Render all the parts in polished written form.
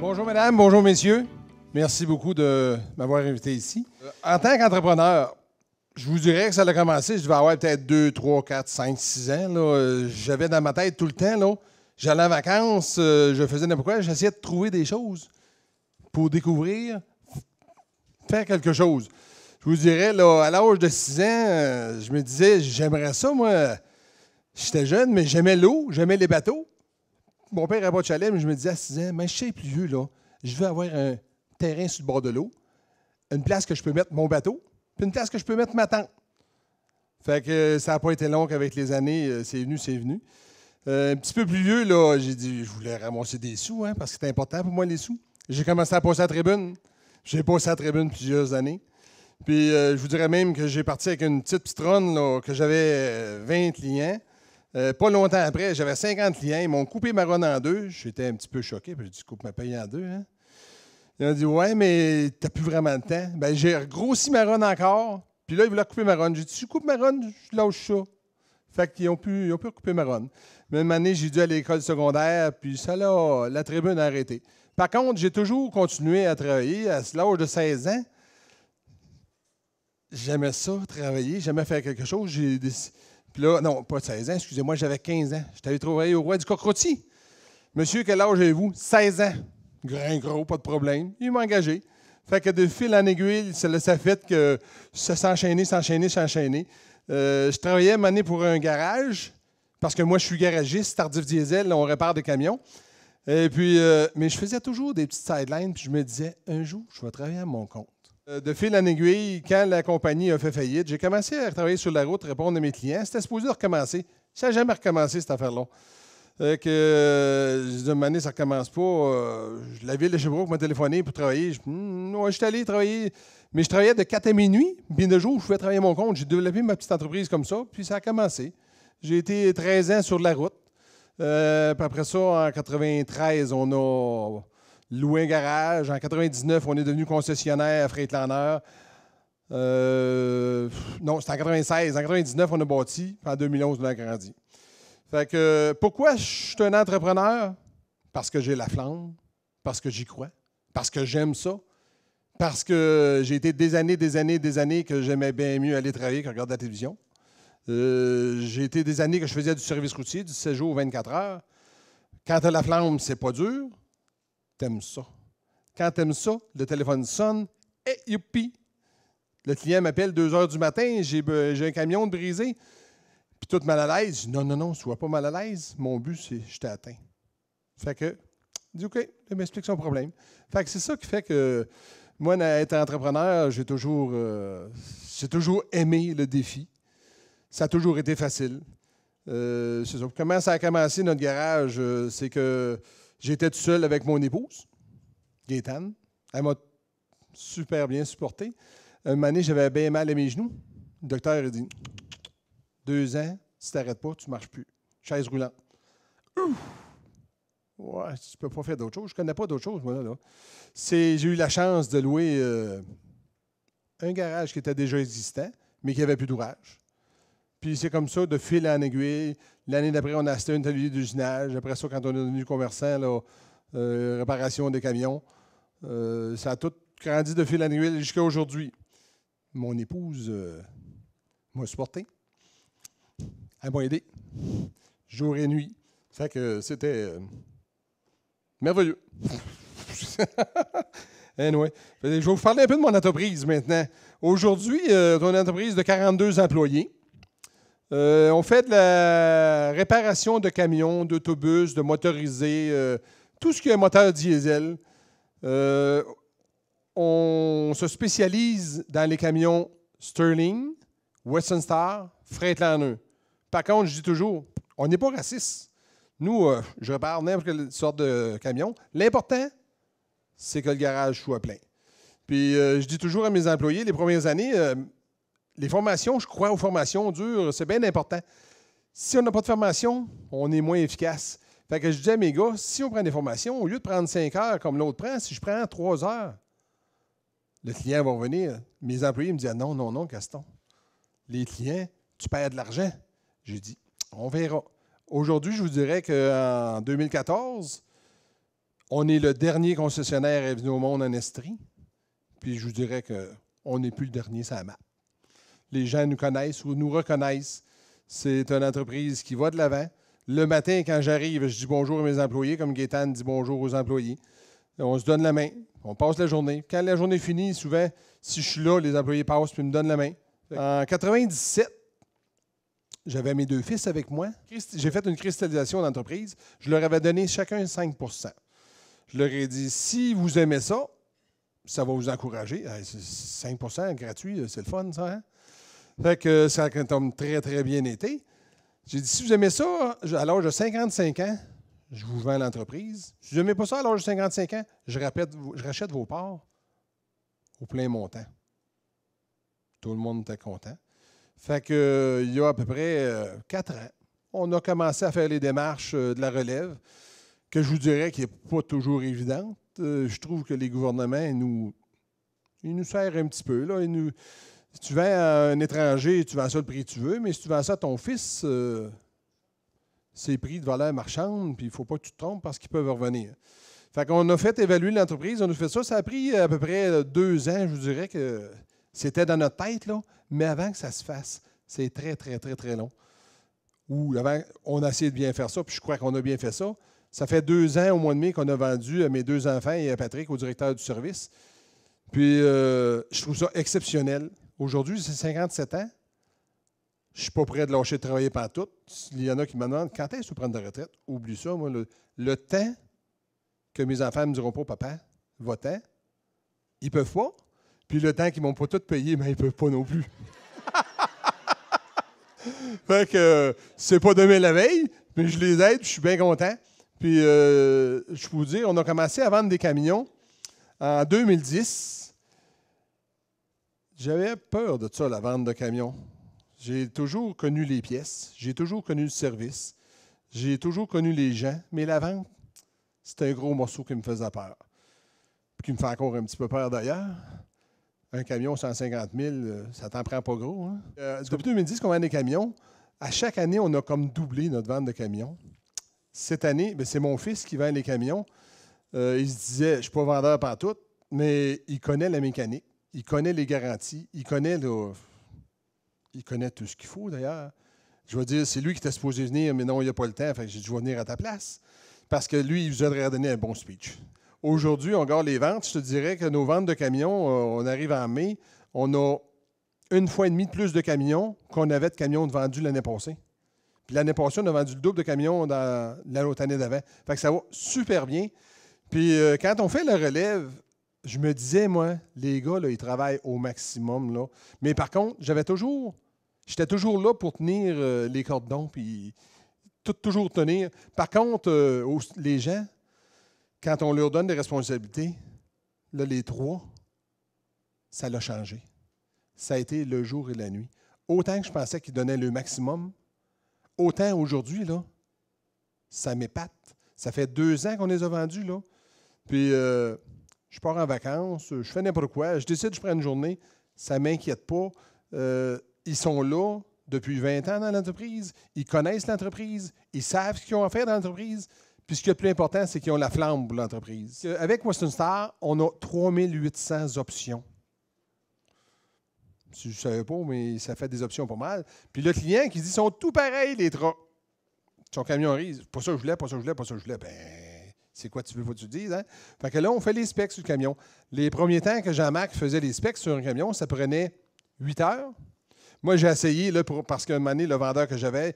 Bonjour mesdames, bonjour messieurs. Merci beaucoup de m'avoir invité ici. En tant qu'entrepreneur, je vous dirais que ça a commencé, je devais avoir peut-être 2, 3, 4, 5, 6 ans. J'avais dans ma tête tout le temps, là, j'allais en vacances, je faisais n'importe quoi, j'essayais de trouver des choses pour découvrir, faire quelque chose. Je vous dirais, là, à l'âge de 6 ans, je me disais, j'aimerais ça, moi. J'étais jeune, mais j'aimais l'eau, j'aimais les bateaux. Mon père n'avait pas de chalet, mais je me disais à 6 ans, mais je sais plus vieux, là, je veux avoir un terrain sur le bord de l'eau, une place que je peux mettre mon bateau, puis une place que je peux mettre ma tente. Fait que ça n'a pas été long qu'avec les années, c'est venu, c'est venu. Un petit peu plus vieux, là, j'ai dit, je voulais ramasser des sous, hein, parce que c'était important pour moi, les sous. J'ai commencé à passer à la tribune. J'ai passé à la tribune plusieurs années. Puis je vous dirais même que j'ai parti avec une petite citronne, là, que j'avais 20 clients. Pas longtemps après, j'avais 50 clients. Ils m'ont coupé ma ronde en deux. J'étais un petit peu choqué. Puis j'ai dit, coupe ma paye en deux. Hein? Ils ont dit, ouais, mais t'as plus vraiment de temps. Ben, j'ai grossi ma ronde encore. Puis là, ils voulaient couper ma ronde. J'ai dit, si tu coupes ma ronde, je lâche ça. Fait qu'ils ont pu couper ma ronde. Même année, j'ai dû aller à l'école secondaire. Puis ça, là, la tribune a arrêté. Par contre, j'ai toujours continué à travailler. À l'âge de 16 ans, j'aimais ça, travailler. J'aimais faire quelque chose. Puis là, non, pas de 16 ans, excusez-moi, j'avais 15 ans. J'étais allé travailler au Roi du Coq-Rôti. Monsieur, quel âge avez-vous? 16 ans. Grain gros, pas de problème. Il m'a engagé. Fait que de fil en aiguille, ça a fait que ça s'enchaînait. Je travaillais une année pour un garage, parce que moi, je suis garagiste, Tardif Diesel, on répare des camions. Et puis, mais je faisais toujours des petites sidelines, puis je me disais, un jour, je vais travailler à mon compte. De fil en aiguille, quand la compagnie a fait faillite, j'ai commencé à travailler sur la route, répondre à mes clients. C'était supposé recommencer. Ça n'a jamais recommencé, cette affaire-là. Une année, ça ne recommence pas. La ville de Sherbrooke m'a téléphoné pour travailler. Je suis allé travailler, mais je travaillais de 4 à minuit. Puis de jour, je pouvais travailler à mon compte. J'ai développé ma petite entreprise comme ça, puis ça a commencé. J'ai été 13 ans sur la route. Puis après ça, en 93, on a loué un garage. En 99, on est devenu concessionnaire à Freightliner. Non, c'était en 96. En 99, on a bâti. Puis en 2011, on a agrandi. Fait que, pourquoi je suis un entrepreneur? Parce que j'ai la flamme, parce que j'y crois, parce que j'aime ça, parce que j'ai été des années que j'aimais bien mieux aller travailler que regarder la télévision. J'ai été des années que je faisais du service routier, du 16 jours, 24 heures. Quand tu as la flamme, c'est pas dur. T'aimes ça. Quand t'aimes ça, le téléphone sonne, et youpi! Le client m'appelle 2 heures du matin, j'ai un camion de brisé. Puis toute mal à l'aise. Non, sois pas mal à l'aise. Mon but, c'est je t'ai atteint. Fait que, dis OK, il m'explique son problème. Fait que c'est ça qui fait que moi, être entrepreneur, j'ai toujours aimé le défi. Ça a toujours été facile. C'est ça. Comment ça a commencé notre garage? C'est que j'étais tout seul avec mon épouse, Gaétane. Elle m'a super bien supporté. Un moment donné, j'avais bien mal à mes genoux. Le docteur a dit 2 ans, si tu n'arrêtes pas, tu ne marches plus. Chaise roulante. Ouf! Ouais, tu ne peux pas faire d'autre chose. Je ne connais pas d'autre chose, moi, là. J'ai eu la chance de louer un garage qui était déjà existant, mais qui n'avait plus d'ouvrage. Puis c'est comme ça, de fil en aiguille. L'année d'après, on a acheté un atelier d'usinage. Après ça, quand on est devenu commerçant, là, réparation des camions, ça a tout grandi de fil en aiguille jusqu'à aujourd'hui. Mon épouse m'a supporté. Elle m'a aidé, jour et nuit. Fait que c'était merveilleux. Anyway. Je vais vous parler un peu de mon entreprise maintenant. Aujourd'hui, on a une entreprise de 42 employés. On fait de la réparation de camions, d'autobus, de motorisés, tout ce qui est moteur diesel. On se spécialise dans les camions Sterling, Western Star, Freightliner. Par contre, je dis toujours, on n'est pas raciste. Nous, je répare n'importe quelle sorte de camion. L'important, c'est que le garage soit plein. Puis, je dis toujours à mes employés, les premières années, les formations, je crois aux formations dures, c'est bien important. Si on n'a pas de formation, on est moins efficace. Fait que je dis à mes gars, si on prend des formations, au lieu de prendre 5 heures comme l'autre prend, si je prends 3 heures, le client va revenir. Mes employés me disent, non, Gaston. Les clients, tu perds de l'argent. J'ai dit, on verra. Aujourd'hui, je vous dirais qu'en 2014, On est le dernier concessionnaire à venir au monde en Estrie. Puis je vous dirais qu'on n'est plus le dernier sur la map. Les gens nous connaissent ou nous reconnaissent. C'est une entreprise qui va de l'avant. Le matin, quand j'arrive, je dis bonjour à mes employés, comme Gaétane dit bonjour aux employés. On se donne la main, on passe la journée. Quand la journée finit, souvent, si je suis là, les employés passent puis me donnent la main. En 97, j'avais mes 2 fils avec moi. J'ai fait une cristallisation d'entreprise. Je leur avais donné chacun 5 %. Je leur ai dit, si vous aimez ça, ça va vous encourager. 5 % gratuit, c'est le fun, ça. Hein? Fait que ça a très, très bien été. J'ai dit, si vous aimez ça, à l'âge de 55 ans, je vous vends l'entreprise. Si vous n'aimez pas ça à l'âge de 55 ans, je rachète vos parts au plein montant. Tout le monde était content. Fait que, il y a à peu près 4 ans, on a commencé à faire les démarches de la relève, que je vous dirais qui n'est pas toujours évidente. Je trouve que les gouvernements, ils nous serrent un petit peu. Là. Si tu vends à un étranger, tu vends ça le prix que tu veux, mais si tu vends ça à ton fils, c'est prix de valeur marchande, puis il ne faut pas que tu te trompes parce qu'ils peuvent revenir. Fait qu'on a fait évaluer l'entreprise, on a fait ça. Ça a pris à peu près 2 ans, je vous dirais que c'était dans notre tête, là, mais avant que ça se fasse, c'est très, très, très, très long. Ou avant, on a essayé de bien faire ça, puis je crois qu'on a bien fait ça. Ça fait 2 ans au mois de mai qu'on a vendu à mes 2 enfants et à Patrick, au directeur du service. Puis, je trouve ça exceptionnel. Aujourd'hui, j'ai 57 ans. Je ne suis pas prêt de lâcher de travailler pantoute. Il y en a qui me demandent quand est-ce que tu prends de retraite? Oublie ça, moi. Le temps que mes enfants ne me diront pas, papa, va-t'en, ils ne peuvent pas. Puis le temps qu'ils ne m'ont pas tout payé, mais ils ne peuvent pas non plus. Fait que c'est pas demain la veille, mais je les aide, je suis bien content. Puis, je peux vous dire, on a commencé à vendre des camions en 2010. J'avais peur de ça, la vente de camions. J'ai toujours connu les pièces, j'ai toujours connu le service, j'ai toujours connu les gens, mais la vente, c'était un gros morceau qui me faisait peur. Puis qui me fait encore un petit peu peur d'ailleurs. Un camion, 150 000, ça t'en prend pas gros. Hein? Depuis 2010 qu'on vend des camions, à chaque année, on a comme doublé notre vente de camions. Cette année, c'est mon fils qui vend les camions. Il se disait, je ne suis pas vendeur pantoute, mais il connaît la mécanique, il connaît les garanties, il connaît tout ce qu'il faut d'ailleurs. Je vais dire, c'est lui qui était supposé venir, mais non, il n'a pas le temps, fait que j'ai dit, je vais venir à ta place. Parce que lui, il vous aurait donné un bon speech. Aujourd'hui, on garde les ventes. Je te dirais que nos ventes de camions, on arrive en mai, on a 1,5 fois de plus de camions qu'on avait de camions vendus l'année passée. Puis l'année passée, on a vendu le double de camions dans l'autre année d'avant. Fait que ça va super bien. Puis quand on fait la relève, je me disais, moi, les gars, là, ils travaillent au maximum. Là. Mais par contre, j'étais toujours là pour tenir les cordons, puis toujours tenir. Par contre, les gens, quand on leur donne des responsabilités, là, les 3, ça l'a changé. Ça a été le jour et la nuit. Autant que je pensais qu'ils donnaient le maximum, autant aujourd'hui, là, ça m'épate. Ça fait 2 ans qu'on les a vendus, là. Puis, je pars en vacances, je fais n'importe quoi, je décide, je prends une journée, ça ne m'inquiète pas. Ils sont là depuis 20 ans dans l'entreprise, ils connaissent l'entreprise, ils savent ce qu'ils ont à faire dans l'entreprise. Puis, ce qui est le plus important, c'est qu'ils ont la flamme pour l'entreprise. Avec Western Star, on a 3800 options. Si je ne savais pas, mais ça fait des options pas mal. Puis le client qui dit, ils sont tout pareils, les trucks. Son camion arrive, pas ça que je voulais, pas ça que je voulais, pas ça que je voulais. Ben, c'est quoi tu veux que tu dises, hein? Fait que là, on fait les specs sur le camion. Les premiers temps que Jean-Marc faisait les specs sur un camion, ça prenait 8 heures. Moi, j'ai essayé, là, parce qu'à un moment donné, le vendeur que j'avais,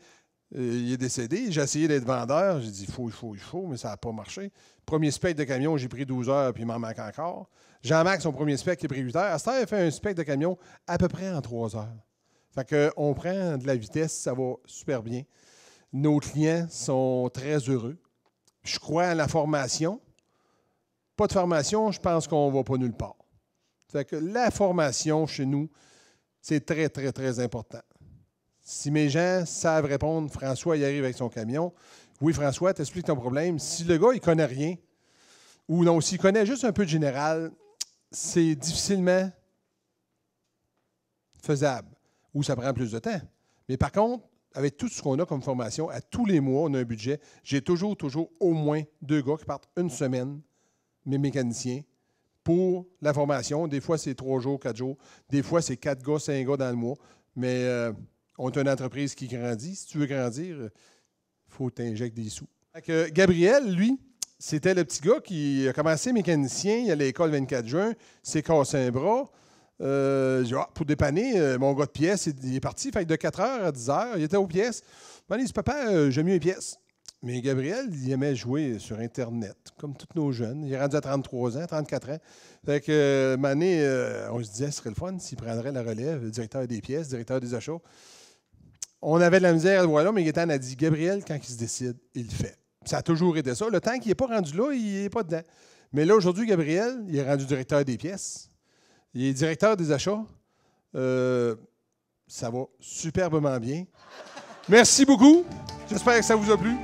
il est décédé. J'ai essayé d'être vendeur. J'ai dit, il faut, mais ça n'a pas marché. Premier spec de camion, j'ai pris 12 heures, puis il m'en manque encore. Jean-Marc, son premier spec, il a pris 8 heures. Astor, il a fait un spec de camion à peu près en 3 heures. Fait qu'on prend de la vitesse, ça va super bien. Nos clients sont très heureux. Je crois à la formation. Pas de formation, je pense qu'on ne va pas nulle part. Fait que la formation chez nous, c'est très, très, très important. Si mes gens savent répondre, François, il arrive avec son camion. Oui, François, t'expliques ton problème. Si le gars, il ne connaît rien, ou non, s'il connaît juste un peu de général, c'est difficilement faisable, ou ça prend plus de temps. Mais par contre, avec tout ce qu'on a comme formation, à tous les mois, on a un budget. J'ai toujours au moins 2 gars qui partent une semaine, mes mécaniciens, pour la formation. Des fois, c'est 3 jours, 4 jours. Des fois, c'est 4 gars, 5 gars dans le mois. Mais on est une entreprise qui grandit. Si tu veux grandir, il faut t'injecter des sous. Fait que Gabriel, lui, c'était le petit gars qui a commencé mécanicien. Il allait à l'école le 24 juin. s'est cassé un bras. Pour dépanner, mon gars de pièces, il est parti. Fait que de 4 h à 10 h, il était aux pièces. Il m'a dit, papa, j'aime mieux les pièces. Mais Gabriel, il aimait jouer sur Internet, comme tous nos jeunes. Il est rendu à 33 ans, 34 ans. Fait que, Mané, on se disait, ce serait le fun s'il prendrait la relève, directeur des pièces, directeur des achats. On avait de la misère, voilà, mais Gaétan a dit, Gabriel, quand il se décide, il le fait. Ça a toujours été ça. Le temps qu'il n'est pas rendu là, il n'est pas dedans. Mais là, aujourd'hui, Gabriel, il est rendu directeur des pièces. Il est directeur des achats. Ça va superbement bien. Merci beaucoup. J'espère que ça vous a plu.